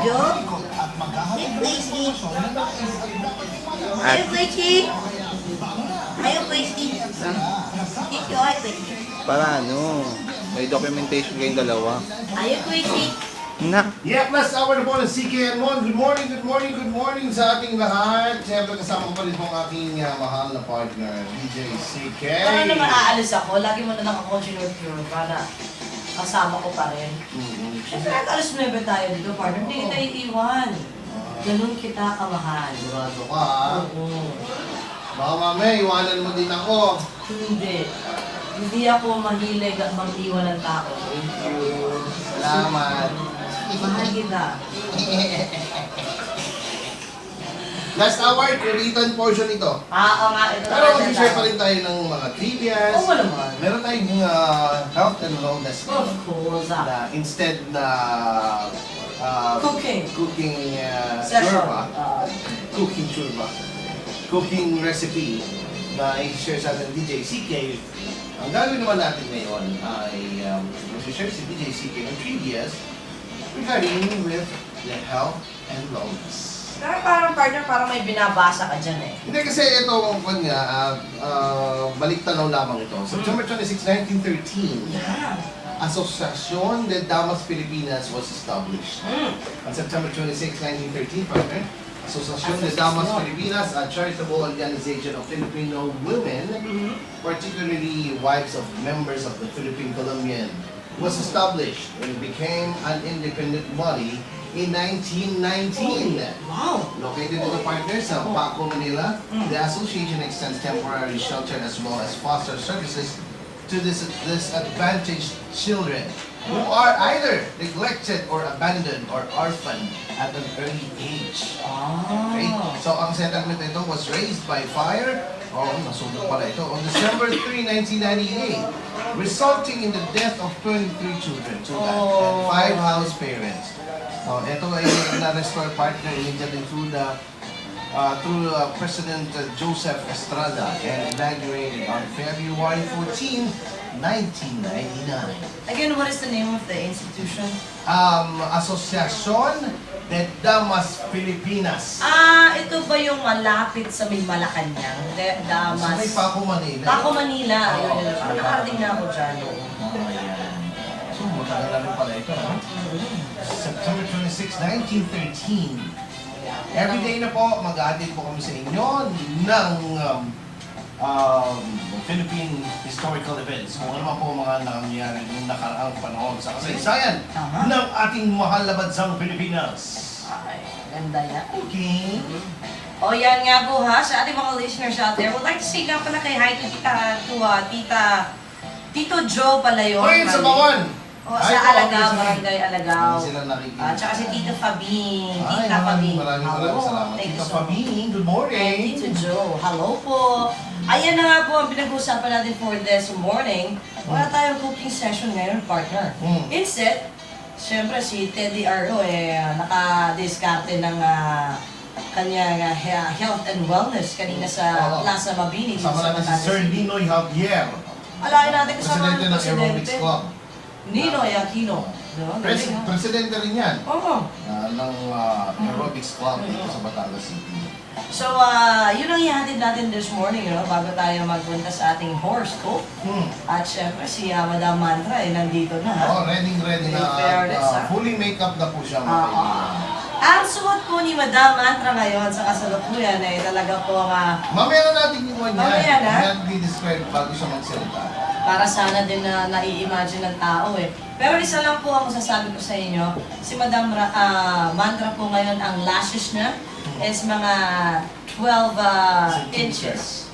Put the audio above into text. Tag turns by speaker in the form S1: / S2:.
S1: Joe? Hey, Flaky. Hey, Flaky. Ayaw, Flaky. Dito, ay, Flaky.
S2: Para ano, may documentation kayong dalawa.
S1: Ayaw, Flaky.
S2: Na.
S3: Yeah, last hour na po ng CKN1. Good morning, good morning, good morning sa ating lahat. Siyempre kasama ko pa rin po ang aking mahal na partner, DJ CK.
S1: Para naman aalis ako, lagi mo na naka-continue pure para kasama ko pa rin. Siyempre, alas 9 tayo dito, partner. Hindi kita iiwan. Ganun kita kamahal.
S3: Sigurado ka, ha?
S1: Oo.
S3: Baka mamaya, iwanan mo din ako.
S1: Hindi. Hindi ako mahilig at mag-iwan ng tao.
S3: Thank you. Salamat.
S1: Mahal kita.
S3: Last hour, written portion ito.
S1: Oo nga, ito
S3: Pero mag-share pa rin tayo ng mga trivias.
S1: Oo naman.
S3: Meron tayong health and wellness.
S1: Of course.
S3: Na instead na
S1: Cooking.
S3: cooking
S1: Session.
S3: churba, cooking churba, cooking recipe na i-share sa atin DJ CK. Ang gagawin naman natin ngayon ay i-share si DJ CK ng trivias regarding with the health and wellness.
S1: Pero parang partner, parang may binabasa ka dyan eh.
S3: Hindi kasi ito, kung nga, balik tanaw lamang ito. September 26, 1913,
S1: Yeah.
S3: Asociación de Damas Filipinas was established. On September 26, 1913, partner, Asociación de Damas Filipinas, a charitable organization of Filipino women, particularly wives of members of the Philippine Colombian, was established and became an independent body in 1919.
S1: Wow.
S3: Located in the partner sa Paco, Manila, the association extends temporary shelter as well as foster services to disadvantaged children who are either neglected or abandoned or orphaned at an early age. Okay? So ang settlement ito was raised by fire, nasunog pala ito, on December 3, 1998, resulting in the death of 23 children, and 5 house parents. Ito ay na-restore partner immediately through President Joseph Estrada and inaugurated on February 14, 1999.
S1: Again, what is the name of the institution?
S3: Asociación de Damas Filipinas.
S1: Ito ba yung malapit sa may Malacanang? Damas.
S3: Sa may Paco, Manila.
S1: Paco, Manila.
S3: Oo.
S1: Ayun, nakarating na ako dyan.
S3: Ayan. So, matagal na rin pala ito, no? September 26, 1913. Every day na po, mag-aatid po kami sa inyo ng Philippine historical events. Kung ano man po mga nangyayari ng nakaraang panahon sa kasaysayan ng ating mahal na bansang Pilipinas.
S1: Ay, ganda yan.
S3: Okay.
S1: O yan nga po ha, sa ating mga listeners out there, would like to say nga pala kay hi to Tito Joe pala yun.
S3: Hoy, sa Bawan!
S1: O, sa Alagao, Barangay Alagao.
S3: Hindi sila nakikinig.
S1: Tsaka si Tito Fabing.
S3: Ay,
S1: Tita Fabing.
S3: maraming
S1: Hello.
S3: salamat.
S1: Thank you
S3: Tita
S1: so much.
S3: Fabing, good
S1: And
S3: morning.
S1: Tito Joe, hello po. Ayan na nga po ang pinag-uusapan natin for this morning. Wala tayong cooking session ngayon, partner. Instead, syempre si Teddy Arlo naka-discarte ng kanyang health and wellness kanina sa Plaza Mabini.
S3: Kasama natin si Sir Ninoy Javier,
S1: Alain natin kasama
S3: Presidente ng Aerobics Club.
S1: Ninoy Aquino. Diba? Galing, ha?
S3: Presidente rin yan
S1: Oo.
S3: ng Aerobics Club dito sa Batangas City.
S1: So, yun ang ihatid natin this morning, bago tayo magpunta sa ating horoscope. At syempre, si Madam Mantra nandito na. Ha?
S3: Ready na.
S1: In fairness,
S3: Fully makeup na po siya.
S1: Ang suot po ni Madam Mantra ngayon sa kasalukuyan ay talaga po
S3: Mamaya na natin yung one
S1: Mamaya
S3: yan.
S1: na?
S3: Mamaya di-describe bago siya magsalita.
S1: para sana din na nai-imagine ng tao eh. Pero isa lang po ang masasabi ko sa inyo, si Madam Mantra po ngayon ang lashes niya is mga 12 inches.